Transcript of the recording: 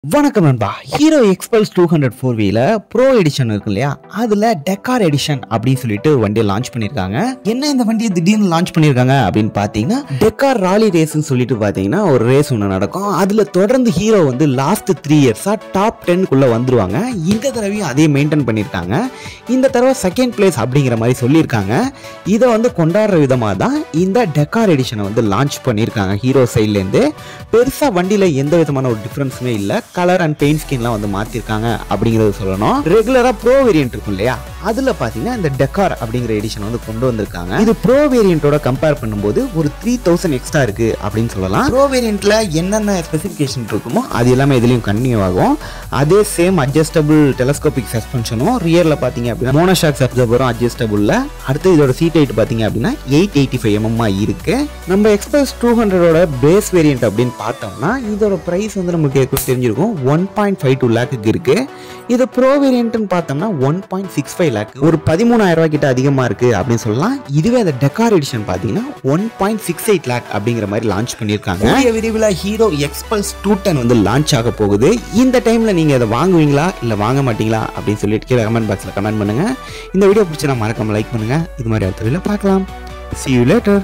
வணக்கம் நண்பா. Hero Xpulse 200 bro edition இருக்கு இல்லையா, அதுல டெக்கார் எடிஷன் அப்படின்னு சொல்லிட்டு வண்டியை லான்ச் பண்ணிருக்காங்க. என்ன இந்த வண்டியை திடீர்னு லான்ச் பண்ணிருக்காங்க அப்படின்னு பாத்தீங்கன்னா, டெக்கார் ராலி ரேஸ்ன்னு சொல்லிட்டு பாத்தீங்கன்னா ஒரு ரேஸ் ஒன்று நடக்கும். அதுல தொடர்ந்து ஹீரோ வந்து லாஸ்ட் 3 இயர்ஸா டாப் 10 வந்துருவாங்க. இந்த தடவையும் அதே மெயின்டைன் பண்ணிருக்காங்க. இந்த தடவை செகண்ட் பிளேஸ் அப்படிங்கிற மாதிரி சொல்லியிருக்காங்க. இதை வந்து கொண்டாடுற விதமாக தான் இந்த டெக்கார் எடிஷனை வந்து லான்ச் பண்ணியிருக்காங்க ஹீரோ சைட்லேருந்து. பெருசா வண்டியில எந்த விதமான ஒரு டிஃபரன்ஸுமே இல்லை. கலர் அண்ட் பெயிண்ட் ஸ்கின்லாம் வந்து மாற்றிருக்காங்க அப்படிங்கிறது சொல்லணும். ரெகுலராக ப்ரோ வேரியன்ட் இருக்கும் இல்லையா, அதில் பார்த்தீங்கன்னா இந்த டெக்கார் அப்படிங்கிற எடிஷன் வந்து கொண்டு வந்திருக்காங்க. இது ப்ரோ வேரியன்ட்டோட கம்பேர் பண்ணும்போது ஒரு 3000 எக்ஸ்ட்ரா இருக்கு அப்படின்னு சொல்லலாம். ப்ரோ வேரியன்ட்ல என்னென்ன ஸ்பெசிஃபிகேஷன் இருக்குமோ அது எல்லாமே இதுலையும் கன்டினியூ ஆகும். அதே சேம் அட்ஜஸ்டபிள் டெலஸ்கோபிக் சஸ்பென்ஷனும், ரியரில் பார்த்தீங்க அப்படின்னா மோனோஷாக் அப்சர்வரும் அட்ஜஸ்டபிள்ல. அடுத்து இதோட சீட் ஹைட் பார்த்தீங்க அப்படின்னா 885 mm இருக்கு. நம்ம எக்ஸ்பிரஸ் 200ஓட பேஸ் வேரியன்ட் அப்படின்னு பார்த்தோம்னா இதோட பிரைஸ் வந்து நமக்கு தெரிஞ்சிருக்கும் 1.52 லேக்கு இருக்கு. இது ப்ரோ வேரியன்ட்னு பார்த்தோம்னா 1.65 லேக், ஒரு 13,000 ரூபாய் கிட்ட அதிகமா இருக்கு அப்படின்னு சொல்லலாம். இதுவே அந்த டெக்கார் எடிஷன் பார்த்தீங்கன்னா 1.68 லேக் அப்படிங்கிற மாதிரி லான்ச் பண்ணியிருக்காங்க. விரைவில் ஹீரோ எக்ஸ்பல்ஸ் 210 வந்து லான்ச் ஆக போகுது. இந்த டைம்ல நீங்க இதை வாங்குவீங்களா இல்ல வாங்க மாட்டீங்களா அப்படின்னு சொல்லிட்டு கீழே கமெண்ட் பாக்ஸ்ல கமெண்ட் பண்ணுங்க. இந்த வீடியோ பிடிச்சா மறக்காம லைக் பண்ணுங்க. இது மாதிரி அடுத்த வீடியோல பார்க்கலாம். See you later.